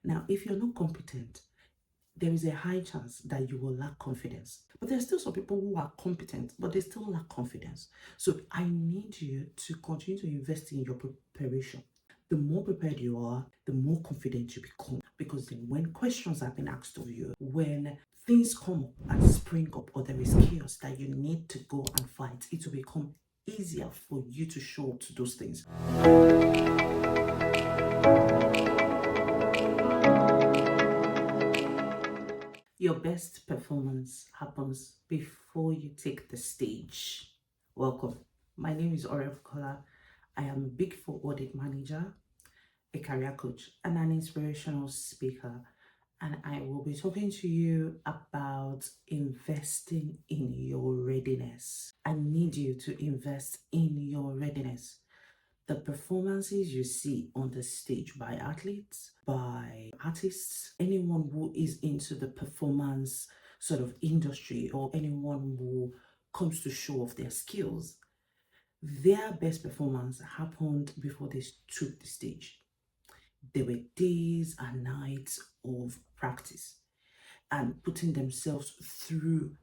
Now, if you're not competent, there is a high chance that you will lack confidence. But there's still some people who are competent, but they still lack confidence. So I need you to continue to invest in your preparation. The more prepared you are, the more confident you become. Because then when questions are being asked of you, when things come up and spring up, or there is chaos that you need to go and fight, it will become easier for you to show up to those things. Your best performance happens before you take the stage. Welcome. My name is Bukola. I am a Big Four audit manager, a career coach, and an inspirational speaker. And I will be talking to you about investing in your readiness. I need you to invest in your readiness. The performances you see on the stage by athletes, by artists, anyone who is into the performance sort of industry, or anyone who comes to show off their skills, their best performance happened before they took the stage. There were days and nights of practice and putting themselves through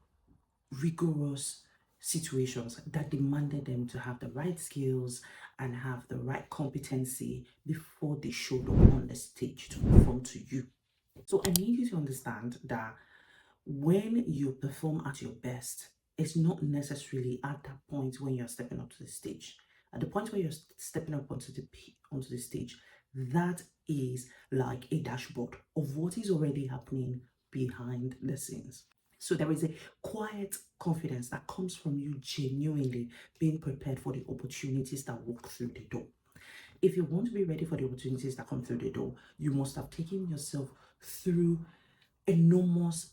rigorous situations that demanded them to have the right skills and have the right competency before they showed up on the stage to perform to you. So I need you to understand that when you perform at your best, it's not necessarily at that point when you're stepping up to the stage. At the point where you're stepping up onto the stage, that is like a dashboard of what is already happening behind the scenes. So there is a quiet confidence that comes from you genuinely being prepared for the opportunities that walk through the door. If you want to be ready for the opportunities that come through the door, you must have taken yourself through enormous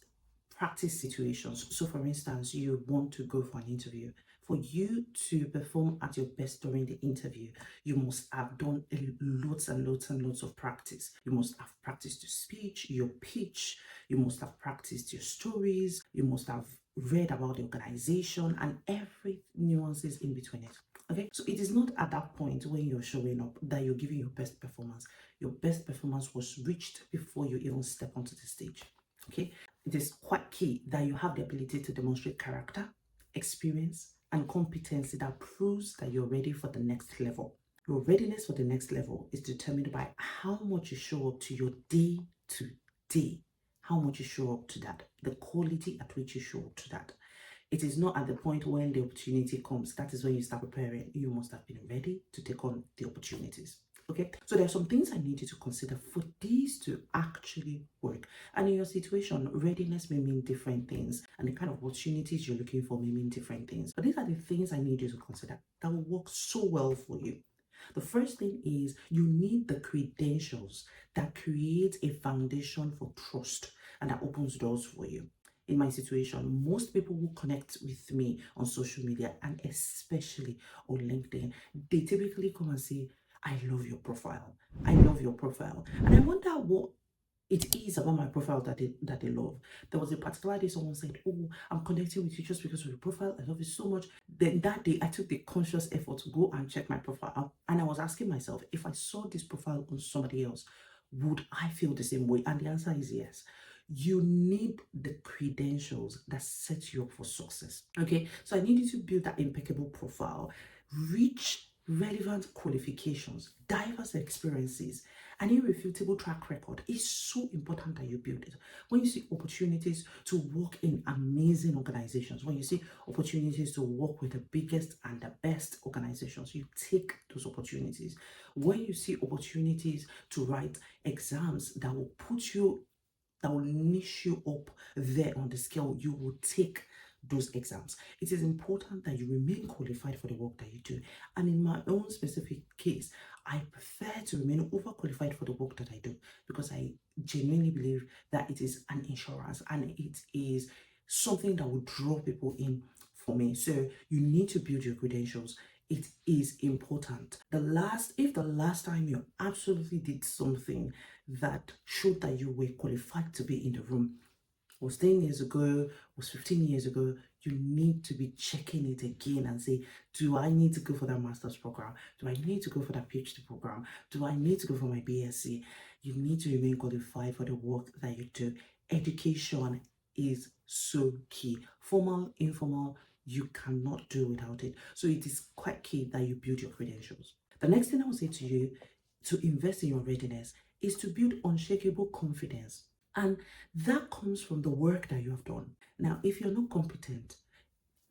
practice situations. So for instance, you want to go for an interview. For you to perform at your best during the interview, you must have done lots and lots and lots of practice. You must have practiced your speech, your pitch. You must have practiced your stories. You must have read about the organization and every nuances in between it. Okay, so it is not at that point when you're showing up that you're giving your best performance. Your best performance was reached before you even step onto the stage. Okay, it is quite key that you have the ability to demonstrate character, experience, and competency that proves that you're ready for the next level. Your readiness for the next level is determined by how much you show up to your day to day, how much you show up to that, the quality at which you show up to that. It is not at the point when the opportunity comes. That is when you start preparing. You must have been ready to take on the opportunities. Okay, so there are some things I need you to consider for these to actually work. And in your situation, readiness may mean different things, and the kind of opportunities you're looking for may mean different things. But these are the things I need you to consider that will work so well for you. The first thing is you need the credentials that create a foundation for trust and that opens doors for you. In my situation, most people who connect with me on social media, and especially on LinkedIn, they typically come and say, I love your profile. I love your profile. And I wonder what it is about my profile that they love. There was a particular day someone said, oh, I'm connecting with you just because of your profile. I love you so much. Then that day I took the conscious effort to go and check my profile. And I was asking myself, if I saw this profile on somebody else, would I feel the same way? And the answer is yes. You need the credentials that set you up for success. Okay, so I need you to build that impeccable profile, rich, relevant qualifications, diverse experiences, an irrefutable track record. Is so important that you build it. When you see opportunities to work in amazing organizations, when you see opportunities to work with the biggest and the best organizations, you take those opportunities. When you see opportunities to write exams that will niche you up there on the scale, you will take those exams. It is important that you remain qualified for the work that you do. And in my own specific case, I prefer to remain overqualified for the work that I do because I genuinely believe that it is an insurance and it is something that will draw people in for me. So you need to build your credentials. It is important. If the last time you absolutely did something that showed that you were qualified to be in the room was 10 years ago, was 15 years ago, you need to be checking it again and say, do I need to go for that master's program? Do I need to go for that PhD program? Do I need to go for my BSc? You need to remain qualified for the work that you do. Education is so key. Formal, informal, you cannot do without it. So it is quite key that you build your credentials. The next thing I will say to you to invest in your readiness is to build unshakable confidence. And that comes from the work that you have done. Now, if you're not competent,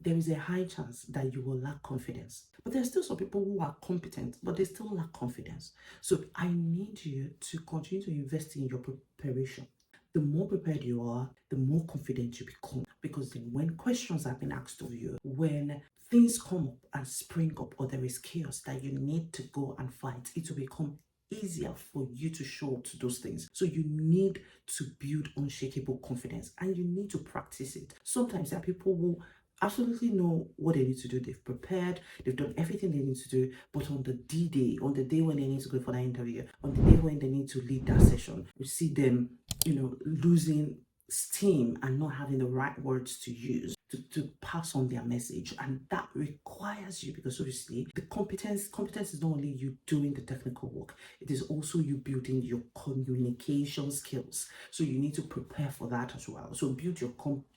there is a high chance that you will lack confidence. But there are still some people who are competent, but they still lack confidence. So I need you to continue to invest in your preparation. The more prepared you are, the more confident you become. Because then when questions are being asked of you, when things come up and spring up, or there is chaos that you need to go and fight, it will become easier for you to show up to those things. So you need to build unshakable confidence, and you need to practice it. Sometimes there are people who absolutely know what they need to do. They've prepared, they've done everything they need to do, but on the D-Day, on the day when they need to go for that interview, on the day when they need to lead that session, you see them, losing steam and not having the right words to use to pass on their message. And that requires you, because obviously the competence is not only you doing the technical work, it is also you building your communication skills. So you need to prepare for that as well. So build your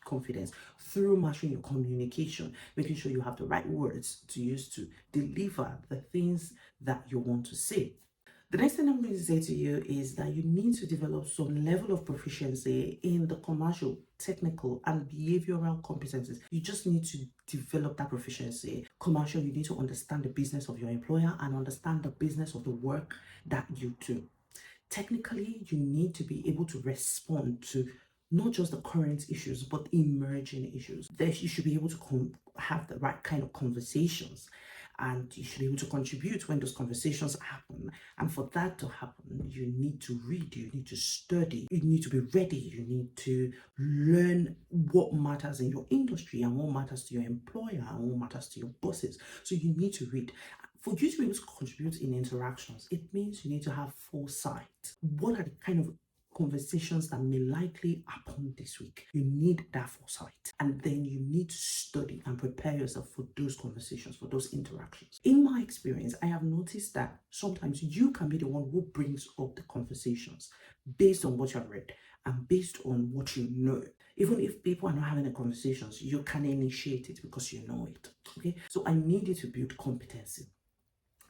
confidence through mastering your communication, making sure you have the right words to use to deliver the things that you want to say. The next thing I'm going to say to you is that you need to develop some level of proficiency in the commercial, technical, and behavioral competencies. You just need to develop that proficiency. Commercial, you need to understand the business of your employer and understand the business of the work that you do. Technically, you need to be able to respond to not just the current issues, but emerging issues. You should be able to have the right kind of conversations, and you should be able to contribute when those conversations happen. And for that to happen, you need to read, you need to study, you need to be ready, you need to learn what matters in your industry and what matters to your employer and what matters to your bosses. So you need to read. For you to be able to contribute in interactions, it means you need to have foresight. What are the kind of conversations that may likely happen this week? You need that foresight, and then you need to study and prepare yourself for those conversations, for those interactions. In my experience, I have noticed that sometimes you can be the one who brings up the conversations based on what you have read and based on what you know. Even if people are not having the conversations, you can initiate it because you know it. Okay, so I need you to build competency.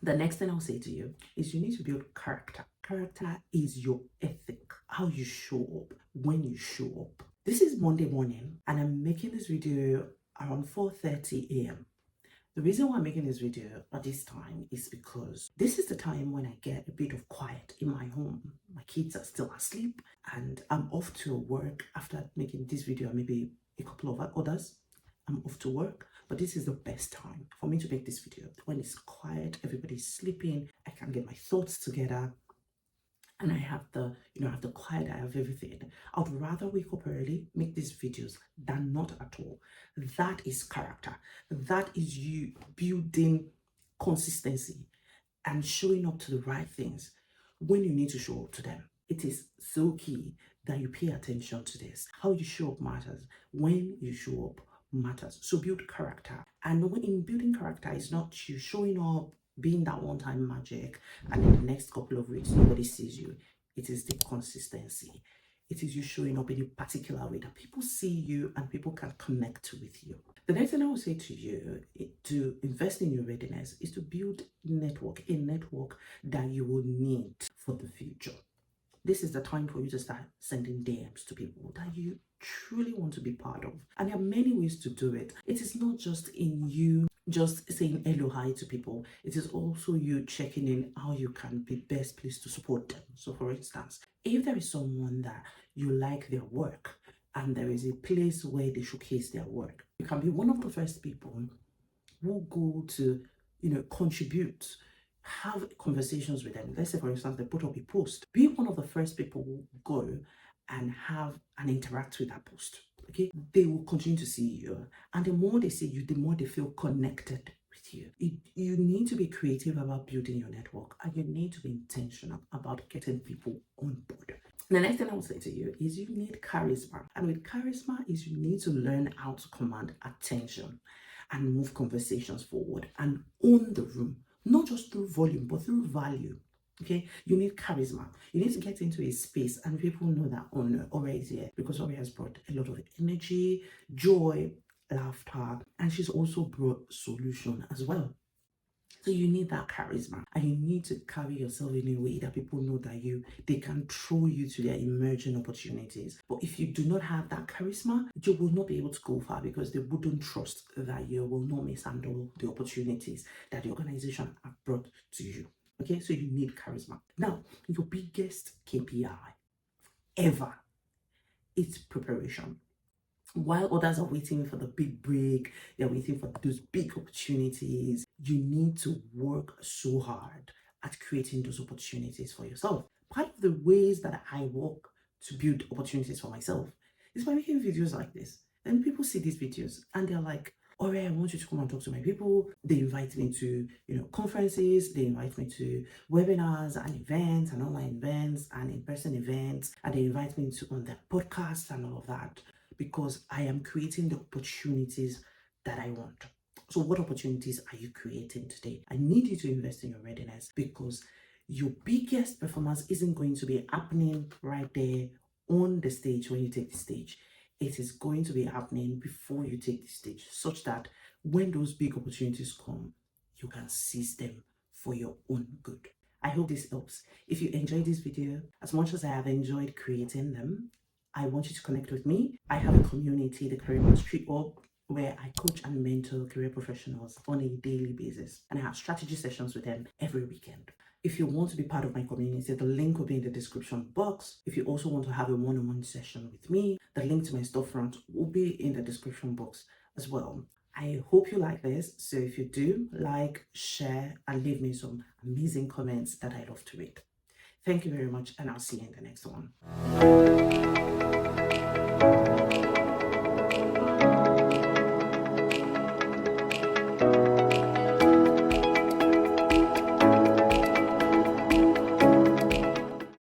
The next thing I'll say to you is you need to build character. Character is your ethic, how you show up, when you show up. This is Monday morning, and I'm making this video around 4:30 a.m. The reason why I'm making this video at this time is because this is the time when I get a bit of quiet in my home. My kids are still asleep, and I'm off to work after making this video, and maybe a couple of others. I'm off to work, but this is the best time for me to make this video. When it's quiet, everybody's sleeping, I can get my thoughts together, and I have the quiet, I have everything. I'd rather wake up early, make these videos, than not at all. That is character. That is you building consistency and showing up to the right things when you need to show up to them. It is so key that you pay attention to this. How you show up matters. When you show up matters. So build character. And in building character, it's not you showing up, being that one-time magic, and in the next couple of weeks nobody sees you. It is the consistency. It is you showing up in a particular way that people see you and people can connect with you. The next thing I will say to you to invest in your readiness is to build a network that you will need for the future. This is the time for you to start sending DMs to people that you truly want to be part of. And there are many ways to do it. It is not just in you just saying hello, hi to people. It is also you checking in how you can be best placed to support them. So for instance, if there is someone that you like their work and there is a place where they showcase their work, you can be one of the first people who go to, contribute, have conversations with them. Let's say, for instance, they put up a post. Be one of the first people who go and have and interact with that post. Okay, they will continue to see you, and the more they see you, the more they feel connected with you. You need to be creative about building your network, and you need to be intentional about getting people on board. The next thing I will say to you is you need charisma, and with charisma is you need to learn how to command attention and move conversations forward and own the room, not just through volume but through value. Okay, you need charisma. You need to get into a space and people know that Ore is here because Ore has brought a lot of energy, joy, laughter, and she's also brought solution as well. So you need that charisma and you need to carry yourself in a way that people know that they can throw you to their emerging opportunities. But if you do not have that charisma, you will not be able to go far because they wouldn't trust that you will not mishandle the opportunities that the organization have brought to you. Okay, so you need charisma. Now, your biggest KPI ever is preparation. While others are waiting for the big break, they're waiting for those big opportunities, you need to work so hard at creating those opportunities for yourself. Part of the ways that I work to build opportunities for myself is by making videos like this. Then people see these videos and they're like, all right, I want you to come and talk to my people. They invite me to, conferences. They invite me to webinars and events and online events and in-person events. And they invite me to on their podcasts and all of that because I am creating the opportunities that I want. So what opportunities are you creating today? I need you to invest in your readiness because your biggest performance isn't going to be happening right there on the stage when you take the stage. It is going to be happening before you take the stage, such that when those big opportunities come, you can seize them for your own good. I hope this helps. If you enjoyed this video, as much as I have enjoyed creating them, I want you to connect with me. I have a community, the Career Mastery Hub, where I coach and mentor career professionals on a daily basis, and I have strategy sessions with them every weekend. If you want to be part of my community, the link will be in the description box. If you also want to have a one-on-one session with me, the link to my storefront will be in the description box as well. I hope you like this. So if you do, like, share, and leave me some amazing comments that I love to read. Thank you very much, and I'll see you in the next one.